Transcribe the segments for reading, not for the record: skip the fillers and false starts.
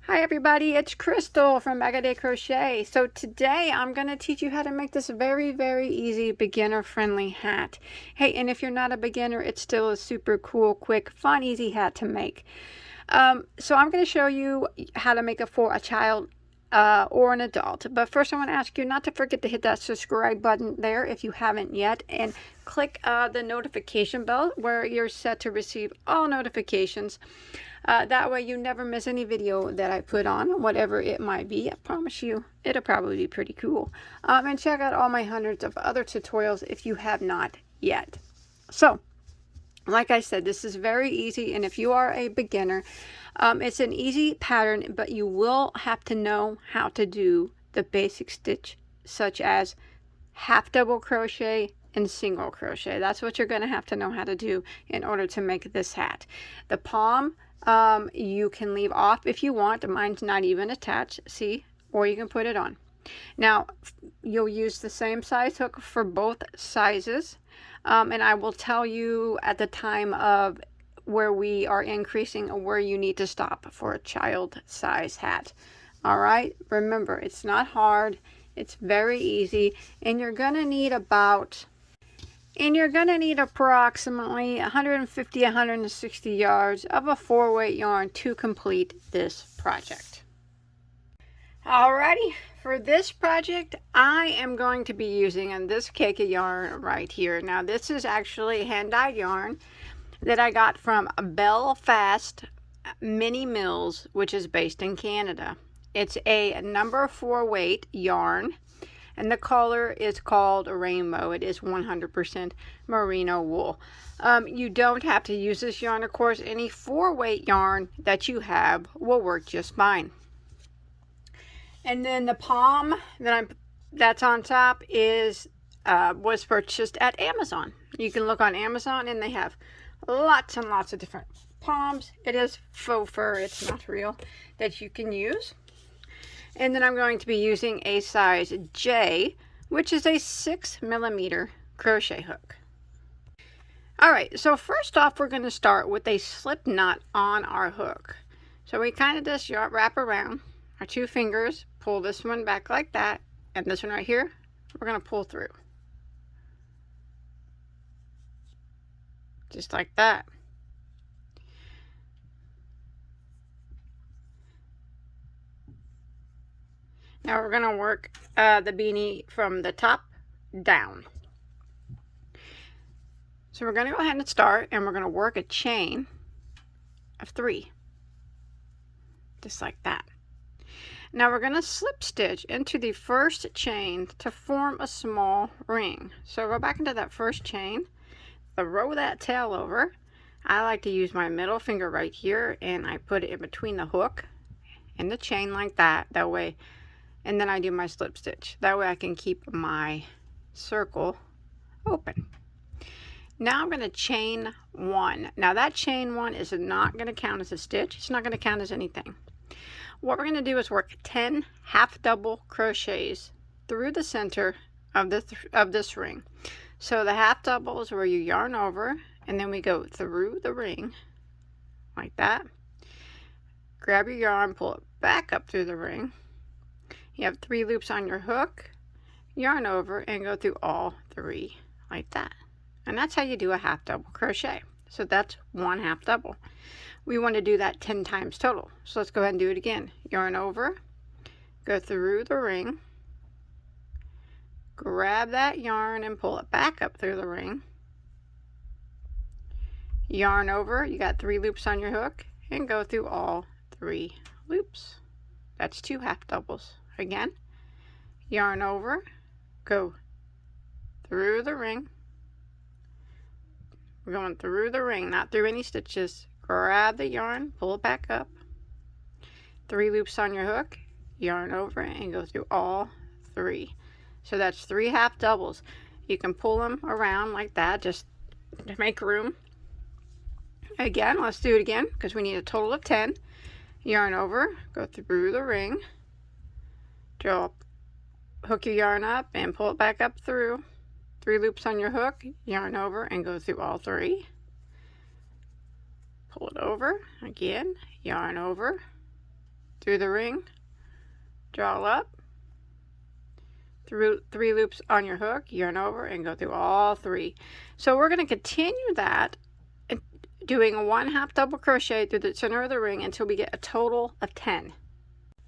Hi everybody, it's Crystal from Bagoday Crochet. So today I'm going to teach you how to make this very easy beginner friendly hat. Hey, and if you're not a beginner, it's still a super cool, quick, fun, easy hat to make. So I'm going to show you how to make it for a child or an adult. But first I want to ask you not to forget to hit that subscribe button there if you haven't yet, and click the notification bell where you're set to receive all notifications. That way you never miss any video that I put on, whatever it might be. I promise you, it'll probably be pretty cool. And check out all my hundreds of other tutorials if you have not yet. So, like I said, this is very easy, and if you are a beginner, it's an easy pattern, but you will have to know how to do the basic stitch, such as half double crochet and single crochet. That's what you're going to have to know how to do in order to make this hat. The pom, you can leave off if you want. Mine's not even attached, see, or you can put it on. Now you'll use the same size hook for both sizes, and I will tell you at the time of where we are increasing where you need to stop for a child size hat. All right, remember, it's not hard, it's very easy, and you're gonna need approximately 150-160 yards of a 4-weight yarn to complete this project. Alrighty, for this project I am going to be using this cake of yarn right here. Now this is actually hand-dyed yarn that I got from Belfast Mini Mills, which is based in Canada. It's a number 4 weight yarn, and the color is called Rainbow. It is 100% merino wool. You don't have to use this yarn, of course. Any 4-weight yarn that you have will work just fine. And then the pom that's on top was purchased at Amazon. You can look on Amazon, and they have lots and lots of different poms. It is faux fur, it's not real, that you can use. And then I'm going to be using a size J, which is a 6mm crochet hook. Alright, so first off we're going to start with a slip knot on our hook. So we kind of just wrap around our 2 fingers, pull this one back like that, and this one right here, we're going to pull through. Just like that. Now we're going to work the beanie from the top down. So we're going to go ahead and start, and we're going to work a chain of 3. Just like that. Now we're going to slip stitch into the first chain to form a small ring. So go back into that first chain, throw that tail over. I like to use my middle finger right here, and I put it in between the hook and the chain like that. That way, and then I do my slip stitch. That way I can keep my circle open. Now I'm going to chain 1. Now that chain 1 is not going to count as a stitch. It's not going to count as anything. What we're going to do is work 10 half double crochets through the center of this ring. So the half double is where you yarn over, and then we go through the ring like that. Grab your yarn, pull it back up through the ring. You have 3 loops on your hook, yarn over, and go through all 3 like that. And that's how you do a half double crochet. So that's 1 half double. We want to do that 10 times total. So let's go ahead and do it again. Yarn over, go through the ring, grab that yarn and pull it back up through the ring. Yarn over, you got 3 loops on your hook, and go through all 3 loops. That's 2 half doubles. Again, yarn over, go through the ring. We're going through the ring, not through any stitches. Grab the yarn, pull it back up, 3 loops on your hook, yarn over, and go through all 3. So that's 3 half doubles. You can pull them around like that just to make room. Again, let's do it again because we need a total of 10. Yarn over, go through the ring, hook your yarn up and pull it back up through. 3 loops on your hook, yarn over, and go through all 3. Pull it over again, yarn over, through the ring, draw up, through 3 loops on your hook, yarn over, and go through all 3. So we're going to continue that, doing a 1/2 double crochet through the center of the ring until we get a total of 10.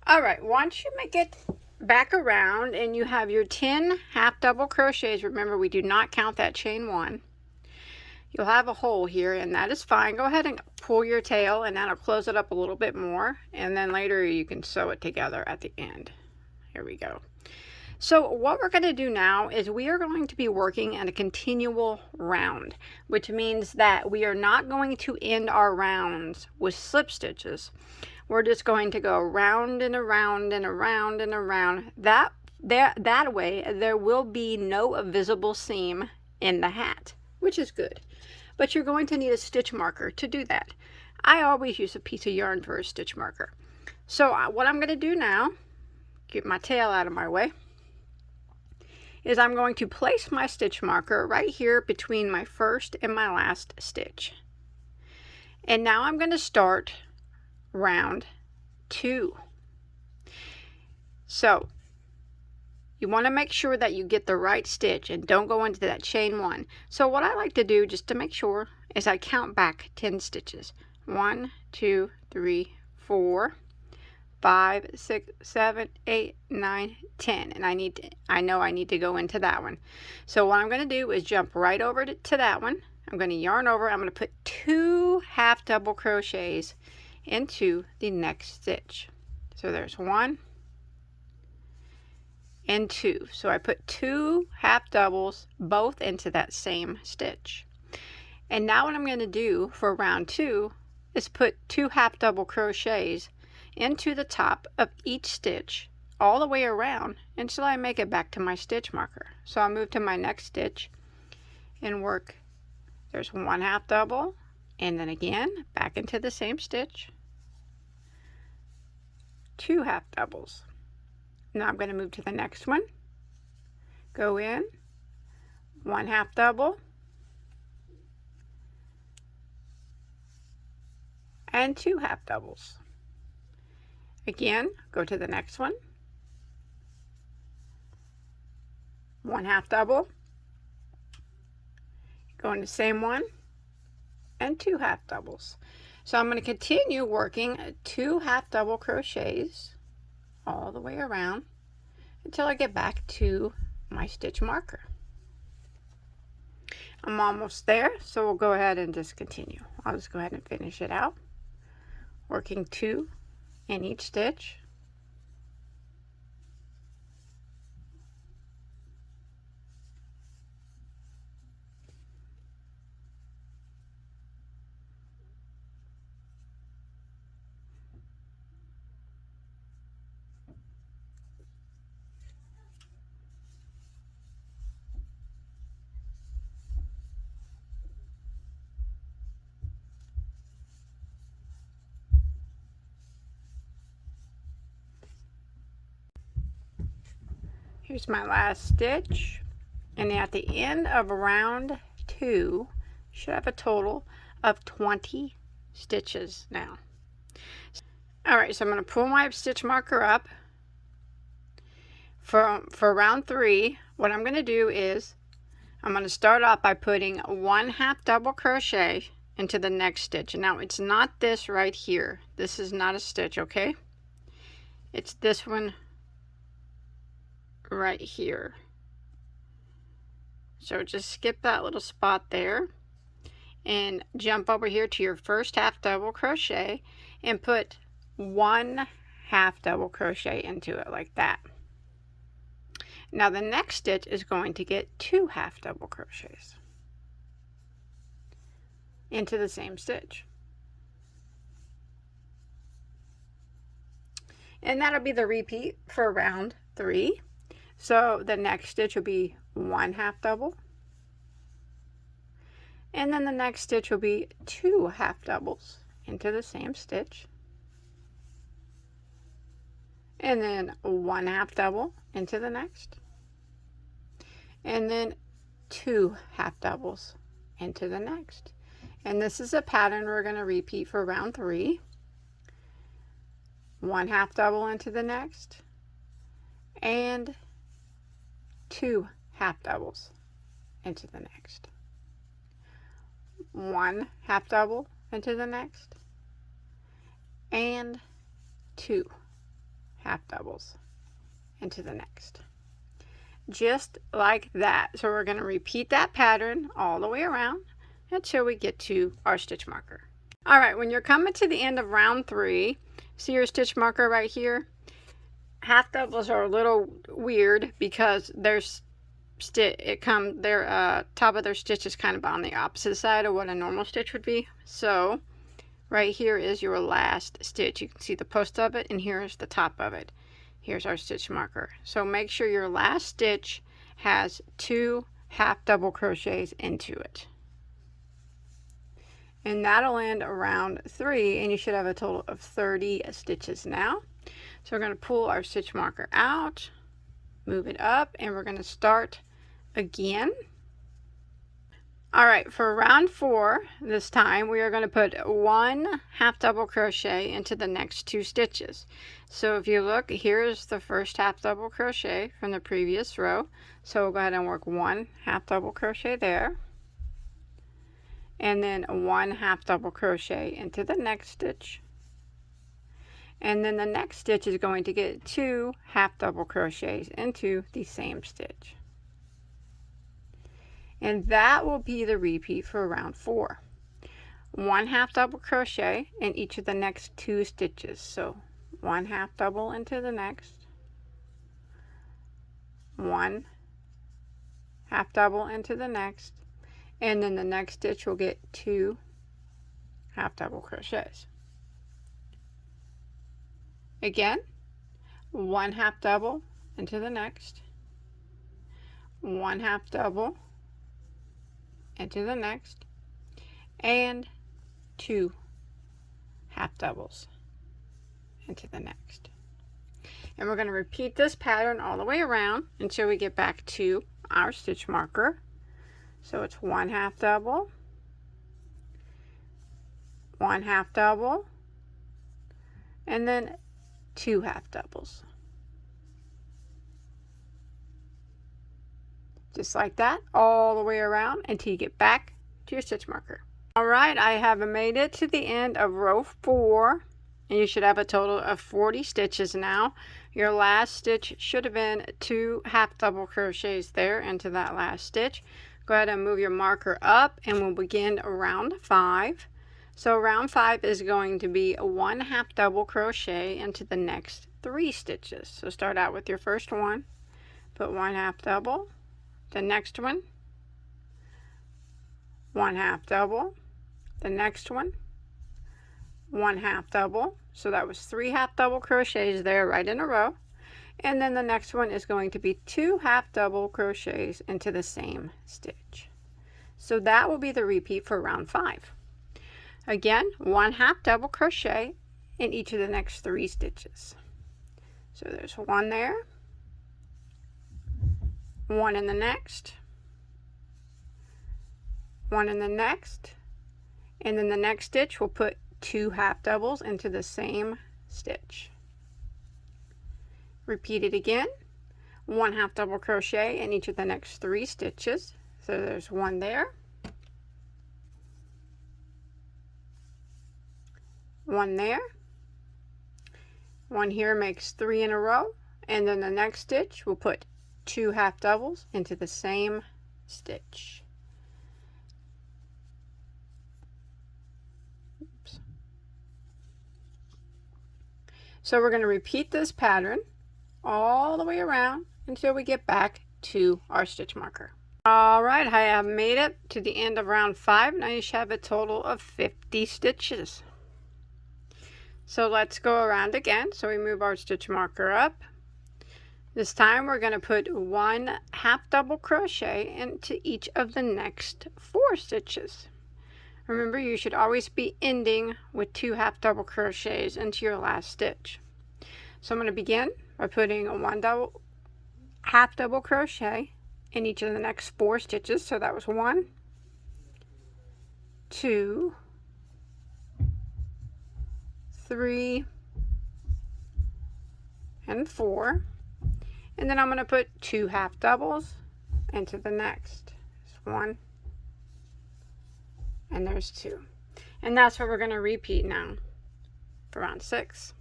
All right, once you make it back around and you have your 10 half double crochets, remember we do not count that chain 1. You'll have a hole here, and that is fine. Go ahead and pull your tail, and that'll close it up a little bit more, and then later you can sew it together at the end. Here we go. So what we're going to do now is we are going to be working at a continual round, which means that we are not going to end our rounds with slip stitches. We're just going to go round and around and around and around. That way there will be no visible seam in the hat, which is good. But you're going to need a stitch marker to do that. I always use a piece of yarn for a stitch marker. So what I'm going to do now, get my tail out of my way, is I'm going to place my stitch marker right here between my first and my last stitch. And now I'm going to start round 2. So you want to make sure that you get the right stitch and don't go into that chain 1. So what I like to do, just to make sure, is I count back 10 stitches. 1, 2, 3, 4, 5, 6, 7, 8, 9, 10. And I know I need to go into that one. So what I'm going to do is jump right over to that one. I'm going to yarn over. I'm going to put 2 half double crochets into the next stitch. So there's 1 and 2. So I put 2 half doubles both into that same stitch. And now what I'm going to do for round 2 is put 2 half double crochets into the top of each stitch all the way around until I make it back to my stitch marker. So I'll move to my next stitch and work. There's 1 half double, and then again back into the same stitch, 2 half doubles. Now I'm going to move to the next one, go in, 1 half double, and 2 half doubles. Again, go to the next one, 1 half double, go in the same one, and 2 half doubles. So I'm going to continue working 2 half double crochets all the way around until I get back to my stitch marker. I'm almost there, so we'll go ahead and just continue. I'll just go ahead and finish it out, working 2 in each stitch. Here's my last stitch, and at the end of round 2 you should have a total of 20 stitches now. Alright, so I'm going to pull my stitch marker up. For round 3, what I'm going to do is I'm going to start off by putting 1 half double crochet into the next stitch. And now it's not this right here. This is not a stitch, okay? It's this one right here. So just skip that little spot there and jump over here to your first half double crochet and put 1 half double crochet into it like that. Now the next stitch is going to get 2 half double crochets into the same stitch. And that'll be the repeat for round 3. So the next stitch will be 1 half double, and then the next stitch will be 2 half doubles into the same stitch, and then 1 half double into the next, and then 2 half doubles into the next. And this is a pattern we're going to repeat for round 3. 1 half double into the next, and 2 half doubles into the next, 1 half double into the next, and 2 half doubles into the next. Just like that. So we're going to repeat that pattern all the way around until we get to our stitch marker. All right, when you're coming to the end of round 3, see your stitch marker right here? Half doubles are a little weird because there's their top of their stitch is kind of on the opposite side of what a normal stitch would be. So right here is your last stitch. You can see the post of it, and here's the top of it. Here's our stitch marker. So make sure your last stitch has 2 half double crochets into it. And that'll end around 3, and you should have a total of 30 stitches now. So we're going to pull our stitch marker out, move it up, and we're going to start again. All right, for round 4 this time we are going to put 1 half double crochet into the next 2 stitches. So if you look, here's the first half double crochet from the previous row. So we'll go ahead and work 1 half double crochet there, and then 1 half double crochet into the next stitch, and then the next stitch is going to get 2 half double crochets into the same stitch. And that will be the repeat for round 4. 1 half double crochet in each of the next 2 stitches. So 1 half double into the next, 1 half double into the next, and then the next stitch will get 2 half double crochets. Again, 1 half double into the next, 1 half double into the next, and 2 half doubles into the next. And we're going to repeat this pattern all the way around until we get back to our stitch marker. So it's 1 half double, 1 half double, and then 2 half doubles. Just like that, all the way around until you get back to your stitch marker. All right, I have made it to the end of row 4, and you should have a total of 40 stitches now. Your last stitch should have been 2 half double crochets there into that last stitch. Go ahead and move your marker up, and we'll begin round 5. So round 5 is going to be 1 half double crochet into the next 3 stitches. So start out with your first one, put 1 half double, the next one, 1 half double, the next one, 1 half double. So that was 3 half double crochets there right in a row. And then the next one is going to be 2 half double crochets into the same stitch. So that will be the repeat for round 5. Again, 1 half double crochet in each of the next 3 stitches. So there's 1 there, 1 in the next, 1 in the next, and then the next stitch we'll put 2 half doubles into the same stitch. Repeat it again, 1 half double crochet in each of the next 3 stitches. So there's 1 there, 1 there, 1 here makes 3 in a row, and then the next stitch we'll put 2 half doubles into the same stitch. Oops. So we're going to repeat this pattern all the way around until we get back to our stitch marker. All right, I have made it to the end of round 5. Now you should have a total of 50 stitches. So let's go around again. So we move our stitch marker up. This time we're going to put 1 half double crochet into each of the next 4 stitches. Remember, you should always be ending with 2 half double crochets into your last stitch. So I'm going to begin by putting 1 half double crochet in each of the next 4 stitches. So that was 1, 2, 3, and 4. And then I'm going to put 2 half doubles into the next. There's 1, and there's 2. And that's what we're going to repeat now for round 6.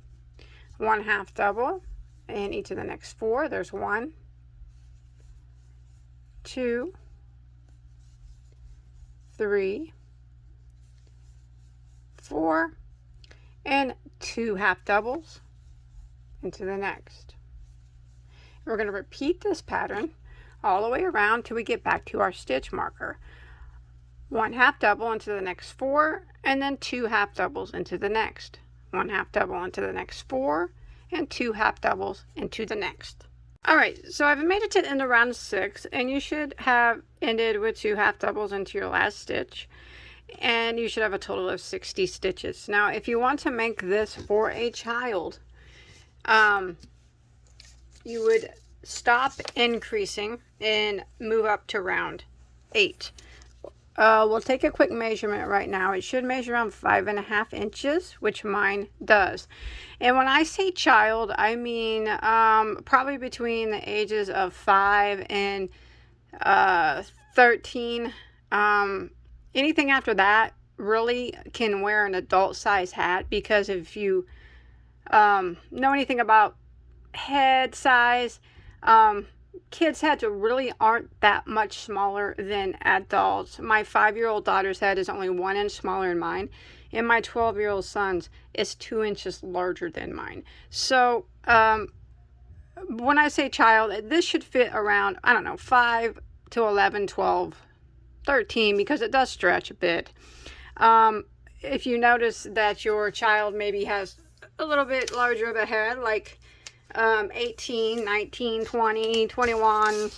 1 half double in each of the next 4. There's 1, 2, 3, 4, and 2 half doubles into the next. We're going to repeat this pattern all the way around till we get back to our stitch marker. 1 half double into the next 4, and then 2 half doubles into the next. 1 half double into the next 4, and 2 half doubles into the next. Alright, so I've made it to the end of round 6, and you should have ended with 2 half doubles into your last stitch, and you should have a total of 60 stitches. Now, if you want to make this for a child, you would stop increasing and move up to round 8. We'll take a quick measurement right now. It should measure around 5.5 inches, which mine does. And when I say child, I mean probably between the ages of 5 and 13. Anything after that really can wear an adult size hat, because if you know anything about head size, kids' heads really aren't that much smaller than adults. My 5-year-old daughter's head is only 1 inch smaller than mine, and my 12-year-old son's is 2 inches larger than mine. So when I say child, this should fit around, I don't know, 5 to 11, 12, 13, because it does stretch a bit. If you notice that your child maybe has a little bit larger of a head, like 18, 19, 20, 21,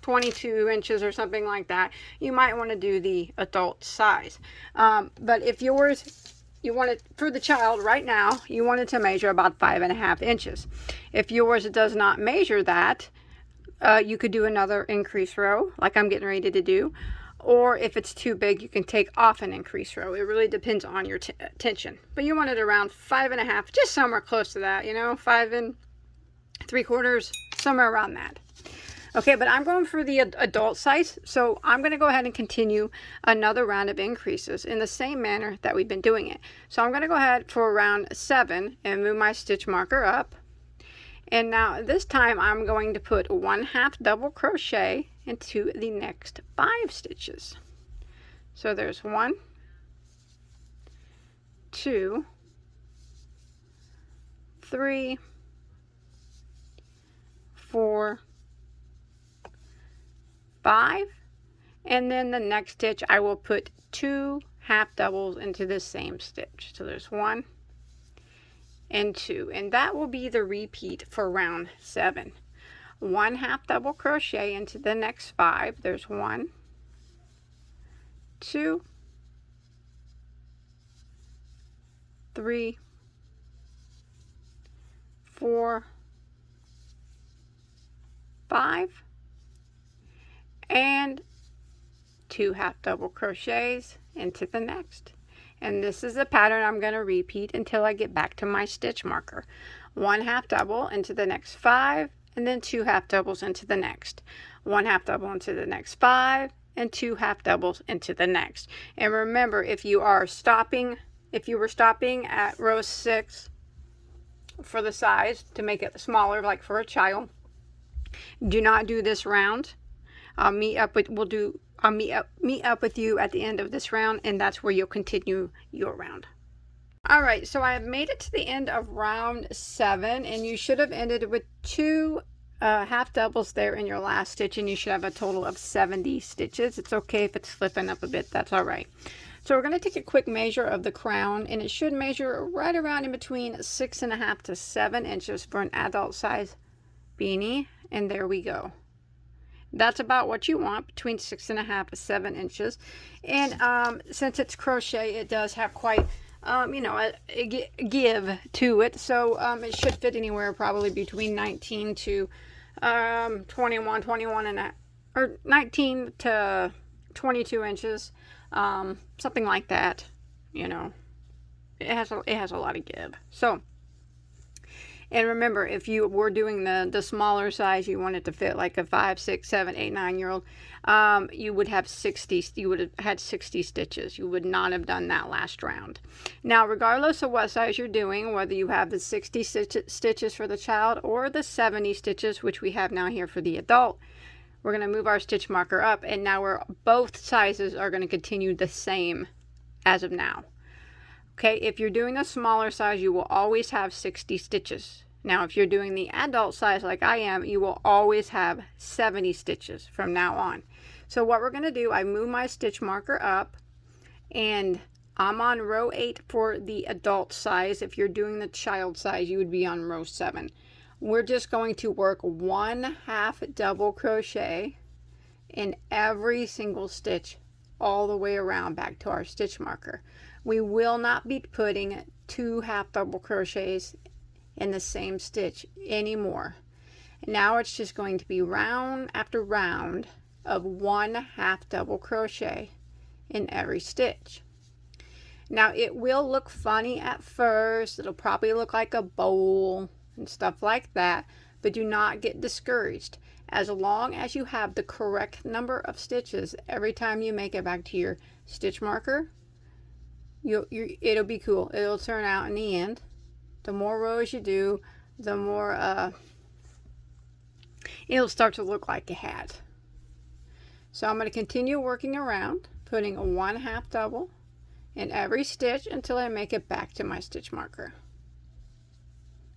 22 inches or something like that, you might want to do the adult size. But if yours, you want it for the child right now, you want it to measure about 5.5 inches. If yours does not measure that, you could do another increase row like I'm getting ready to do. Or if it's too big, you can take off an increase row. It really depends on your tension. But you want it around 5.5, just somewhere close to that, you know, 5 3/4, somewhere around that. Okay, but I'm going for the adult size, so I'm going to go ahead and continue another round of increases in the same manner that we've been doing it. So I'm going to go ahead for round 7 and move my stitch marker up. And now this time I'm going to put 1 half double crochet into the next 5 stitches. So there's 1, 2, 3, 4, 5, and then the next stitch I will put 2 half doubles into the same stitch. So there's 1 and 2, and that will be the repeat for round 7. 1 half double crochet into the next 5. There's 1, 2, 3, 4, 5, and 2 half double crochets into the next. And this is the pattern I'm going to repeat until I get back to my stitch marker. 1 half double into the next 5, and then 2 half doubles into the next. 1 half double into the next 5, and 2 half doubles into the next. And remember, if you were stopping at row 6 for the size to make it smaller, like for a child, do not do this round. I'll meet up with you at the end of this round, and that's where you'll continue your round. Alright, so I have made it to the end of round 7, and you should have ended with 2 half doubles there in your last stitch, and you should have a total of 70 stitches. It's okay if it's flipping up a bit, that's alright. So we're going to take a quick measure of the crown, and it should measure right around in between 6.5 to 7 inches for an adult size beanie, and there we go. That's about what you want, between 6.5 to 7 inches. And since it's crochet, it does have quite, you know, a give to it. So it should fit anywhere probably between 19 to 21 or 19 to 22 inches, something like that. You know, it has a lot of give. So, And remember, if you were doing the smaller size, you want it to fit like a 5, 6, 7, 8, 9-year-old, you would have 60. You would have had 60 stitches. You would not have done that last round. Now, regardless of what size you're doing, whether you have the 60 stitches for the child or the 70 stitches, which we have now here for the adult, we're going to move our stitch marker up, and now both sizes are going to continue the same as of now. Okay, if you're doing a smaller size, you will always have 60 stitches. Now, if you're doing the adult size like I am, you will always have 70 stitches from now on. So what we're going to do, I move my stitch marker up, and I'm on row 8 for the adult size. If you're doing the child size, you would be on row 7. We're just going to work 1/2 double crochet in every single stitch all the way around back to our stitch marker. We will not be putting 2 half double crochets in the same stitch anymore. Now it's just going to be round after round of 1/2 double crochet in every stitch. Now it will look funny at first. It'll probably look like a bowl and stuff like that, but do not get discouraged. As long as you have the correct number of stitches every time you make it back to your stitch marker, it'll be cool. It'll turn out in the end. The more rows you do, the more it'll start to look like a hat. So I'm going to continue working around, putting a 1/2 double in every stitch until I make it back to my stitch marker.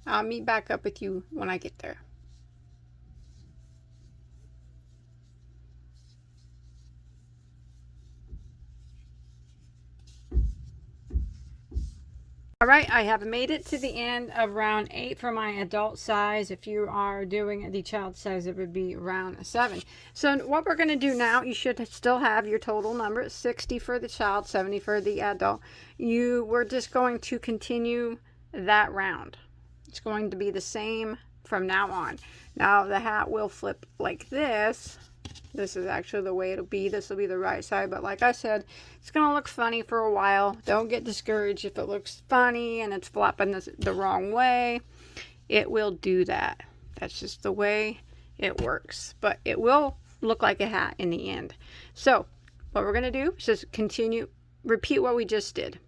I'll meet back up with you when I get there. All right, I have made it to the end of round 8 for my adult size. If you are doing the child size, it would be round 7. So what we're going to do now, you should still have your total number, 60 for the child, 70 for the adult. We're just going to continue that round. It's going to be the same from now on. Now the hat will flip like this. This is actually the way it'll be. This will be the right side, but like I said, it's going to look funny for a while. Don't get discouraged if it looks funny and it's flopping the wrong way. It will do that. That's just the way it works, but it will look like a hat in the end. So what we're going to do is just repeat what we just did.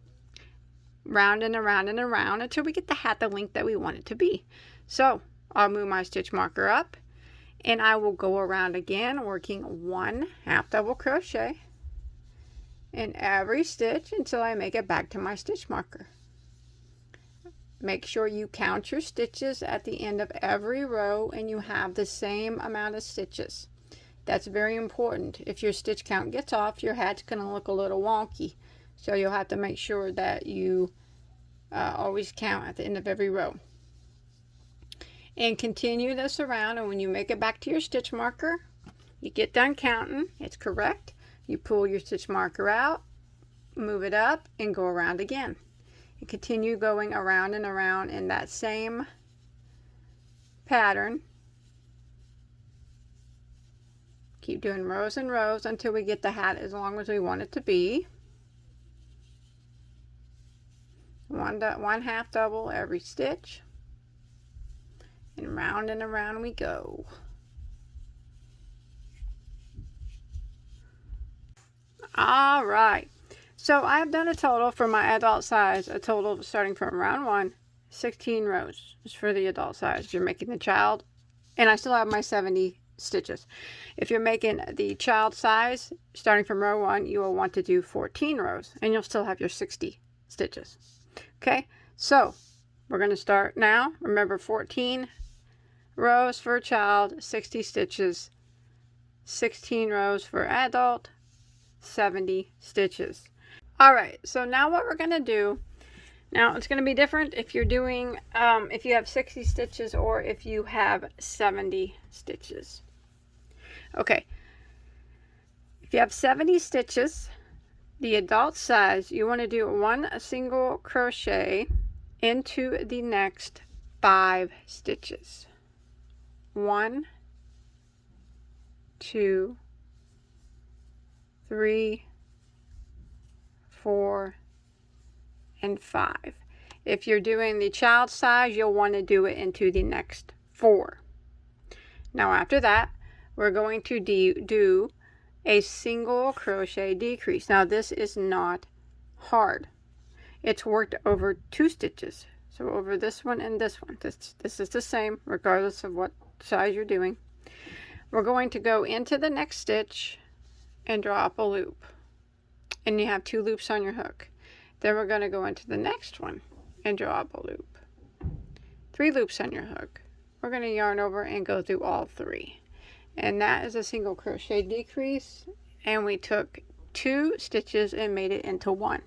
Round and around and around until we get the hat the length that we want it to be. So I'll move my stitch marker up, and I will go around again, working 1/2 double crochet in every stitch until I make it back to my stitch marker. Make sure you count your stitches at the end of every row and you have the same amount of stitches. That's very important. If your stitch count gets off, your hat's going to look a little wonky. So you'll have to make sure that you always count at the end of every row. And continue this around, and when you make it back to your stitch marker, you get done counting, it's correct, you pull your stitch marker out, move it up, and go around again. And continue going around and around in that same pattern. Keep doing rows and rows until we get the hat as long as we want it to be. 1/2 double every stitch. And around we go. All right, so I've done a total for my adult size, a total starting from round 1, 16 rows is for the adult size. If you're making the child, and I still have my 70 stitches. If you're making the child size, starting from row 1, you will want to do 14 rows, and you'll still have your 60 stitches. Okay, so we're going to start now. Remember, 14 rows for child, 60 stitches, 16 rows for adult, 70 stitches. All right, so now what we're going to do, now it's going to be different if you're doing, if you have 60 stitches or if you have 70 stitches. Okay, if you have 70 stitches, the adult size, you want to do 1 single crochet into the next 5 stitches. 1, 2, 3, 4, and 5. If you're doing the child size, you'll want to do it into the next 4. Now after that, we're going to do a single crochet decrease. Now this is not hard. It's worked over 2 stitches. So over this one and this one. This is the same regardless of what size you're doing. We're going to go into the next stitch and draw up a loop. And you have 2 loops on your hook. Then we're going to go into the next one and draw up a loop. 3 loops on your hook. We're going to yarn over and go through all 3. And that is a single crochet decrease, and we took 2 stitches and made it into 1.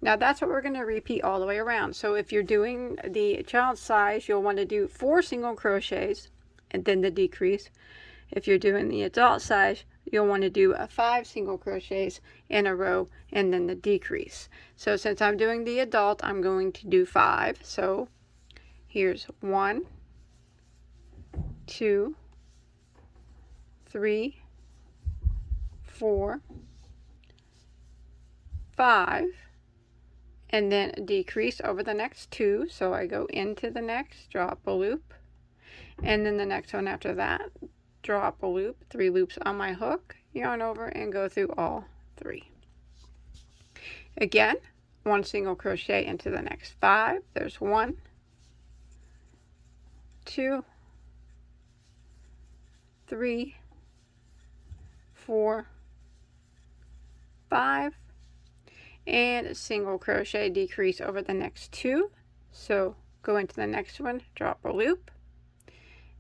Now that's what we're going to repeat all the way around. So if you're doing the child size, you'll want to do 4 single crochets and then the decrease. If you're doing the adult size, you'll want to do 5 single crochets in a row and then the decrease. So since I'm doing the adult, I'm going to do 5. So here's 1, 2, 3, 4, 5, and then decrease over the next 2. So I go into the next, draw up a loop, and then the next one after that, draw up a loop, 3 loops on my hook, yarn over and go through all 3. Again, 1 single crochet into the next 5. There's 1, 2, 3, 4, 5, and a single crochet decrease over the next 2. So go into the next one, drop a loop,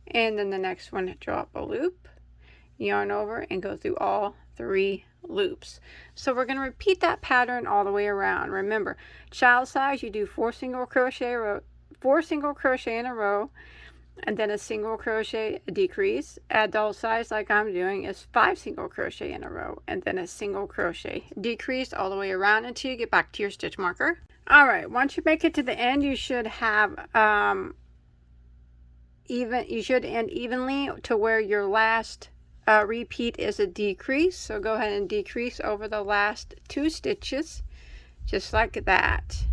and then the next one, drop a loop, yarn over and go through all 3 loops. So we're going to repeat that pattern all the way around. Remember, child size, you do 4 single crochet in a row, and then a single crochet decrease. Adult size, like I'm doing, is 5 single crochet in a row, and then a single crochet decrease all the way around until you get back to your stitch marker. All right, once you make it to the end, you should have you should end evenly to where your last repeat is a decrease. So go ahead and decrease over the last 2 stitches, just like that.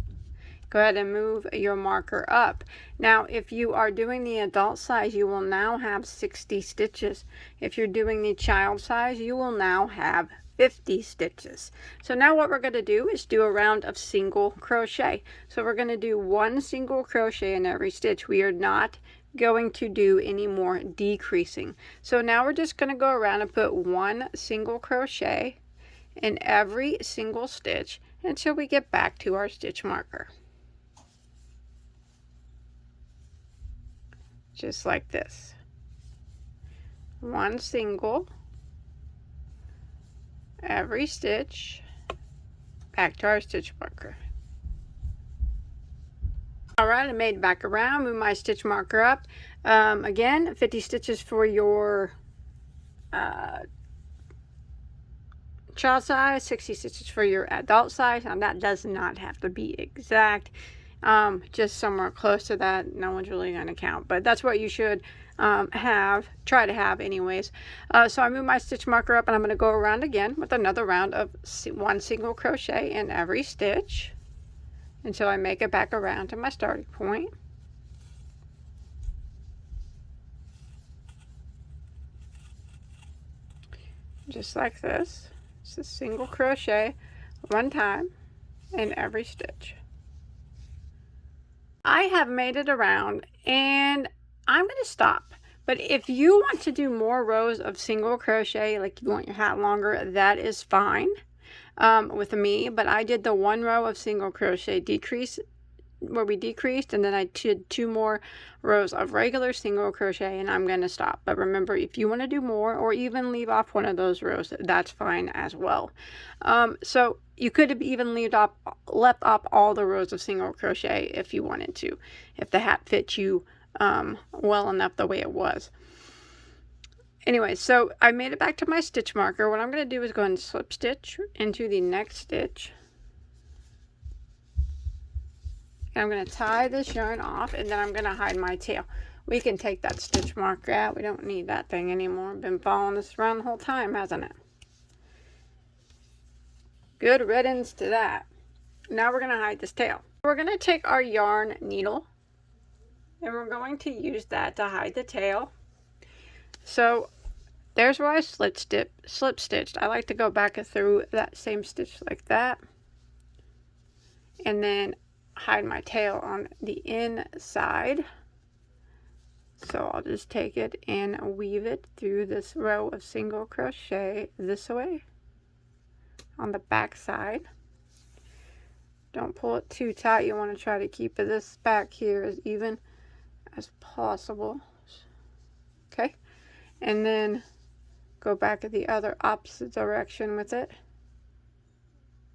Go ahead and move your marker up. Now, if you are doing the adult size, you will now have 60 stitches. If you're doing the child size, you will now have 50 stitches. So now what we're going to do is do a round of single crochet. So we're going to do 1 single crochet in every stitch. We are not going to do any more decreasing. So now we're just going to go around and put 1 single crochet in every single stitch until we get back to our stitch marker. Just like this. 1 single every stitch, back to our stitch marker. Alright, I made it back around, move my stitch marker up. Again, 50 stitches for your child size, 60 stitches for your adult size. Now that does not have to be exact. Just somewhere close to that. No one's really going to count, but that's what you should try to have anyways. So I move my stitch marker up, and I'm going to go around again with another round of 1 single crochet in every stitch until I make it back around to my starting point. Just like this. It's a single crochet 1 time in every stitch. I have made it around, and I'm going to stop. But if you want to do more rows of single crochet, like you want your hat longer, that is fine with me. But I did the 1 row of single crochet decrease where we decreased, and then I did 2 more rows of regular single crochet, and I'm going to stop. But remember, if you want to do more or even leave off one of those rows, that's fine as well. So you could have even left off all the rows of single crochet if you wanted to, if the hat fit you well enough the way it was. Anyway, so I made it back to my stitch marker. What I'm going to do is go and slip stitch into the next stitch. And I'm going to tie this yarn off, and then I'm going to hide my tail. We can take that stitch marker out. We don't need that thing anymore. Been following this around the whole time, hasn't it? Good riddance to that. Now we're going to hide this tail. We're going to take our yarn needle and we're going to use that to hide the tail. So there's where I slip stitched. I like to go back through that same stitch like that and then hide my tail on the inside. So I'll just take it and weave it through this row of single crochet this way on the back side. Don't pull it too tight. You want to try to keep this back here as even as possible. Okay, and then go back the other opposite direction with it.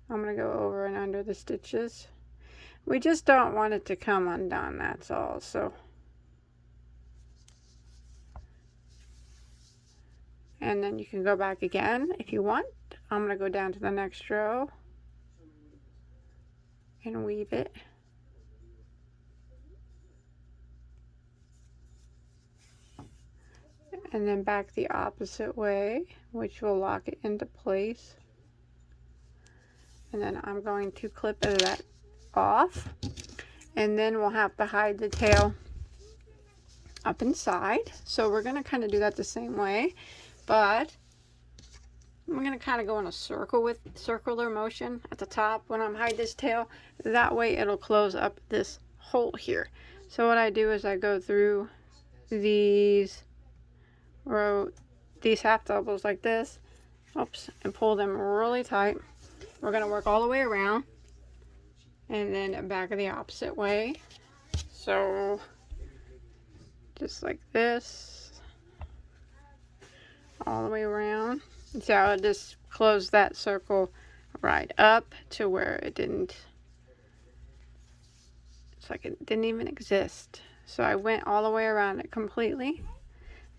I'm going to go over and under the stitches. We just don't want it to come undone, that's all. So, and then you can go back again if you want. I'm going to go down to the next row and weave it. And then back the opposite way, which will lock it into place. And then I'm going to clip that off. And then we'll have to hide the tail up inside. So we're going to kind of do that the same way. But I'm going to kind of go in a circle with circular motion at the top when I'm hiding this tail. That way it'll close up this hole here. So what I do is I go through these half doubles like this, oops, and pull them really tight. We're going to work all the way around and then back the opposite way. So just like this, all the way around. So I'll just close that circle right up to where it didn't, it's like it didn't even exist. So I went all the way around it completely.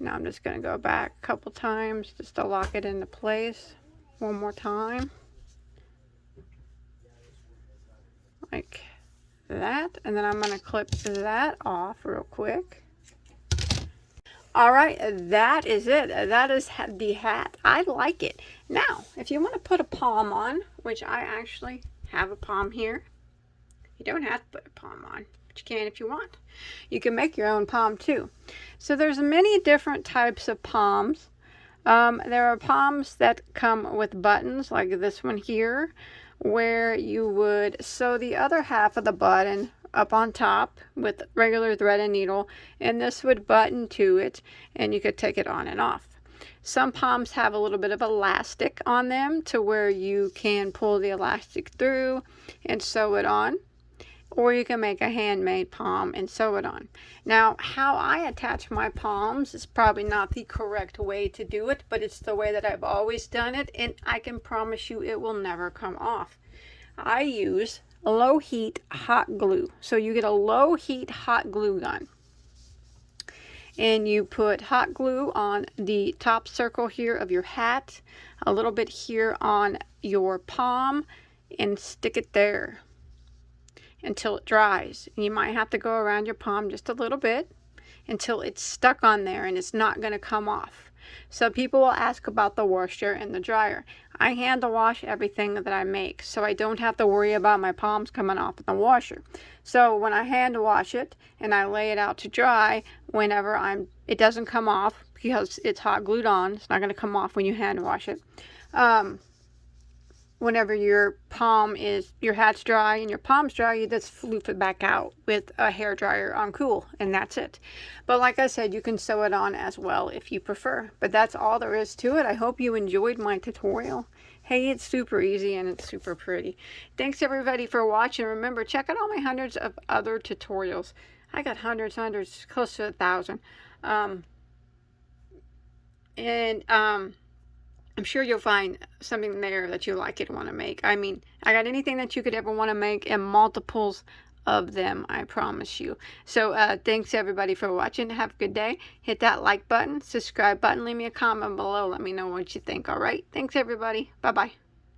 Now I'm just going to go back a couple times just to lock it into place one more time. Like that. And then I'm going to clip that off real quick. Alright, that is it. That is the hat. I like it. Now, if you want to put a pom on, which I actually have a pom here. You don't have to put a pom on, but you can if you want. You can make your own pom too. So there's many different types of poms. There are poms that come with buttons like this one here, where you would sew the other half of the button up on top with regular thread and needle, and this would button to it and you could take it on and off. Some poms have a little bit of elastic on them to where you can pull the elastic through and sew it on. Or you can make a handmade pom and sew it on. Now, how I attach my poms is probably not the correct way to do it, but it's the way that I've always done it, and I can promise you it will never come off. I use low heat hot glue. So you get a low heat hot glue gun. And you put hot glue on the top circle here of your hat, a little bit here on your pom, and stick it there until it dries. And you might have to go around your pom just a little bit until it's stuck on there and it's not going to come off. So people will ask about the washer and the dryer. I hand wash everything that I make, so I don't have to worry about my poms coming off in the washer. So when I hand wash it and I lay it out to dry, whenever it doesn't come off because it's hot glued on. It's not going to come off when you hand wash it. Whenever your hat's dry and your pom's dry, you just floof it back out with a hair dryer on cool, and that's it. But like I said, you can sew it on as well if you prefer. But that's all there is to it. I hope you enjoyed my tutorial. Hey, it's super easy and it's super pretty. Thanks everybody for watching. Remember, check out all my hundreds of other tutorials. I got hundreds, close to 1,000. I'm sure you'll find something there that you like and want to make. I mean, I got anything that you could ever want to make and multiples of them, I promise you. So thanks everybody for watching. Have a good day. Hit that like button, subscribe button, leave me a comment below. Let me know what you think. All right. Thanks everybody. Bye-bye.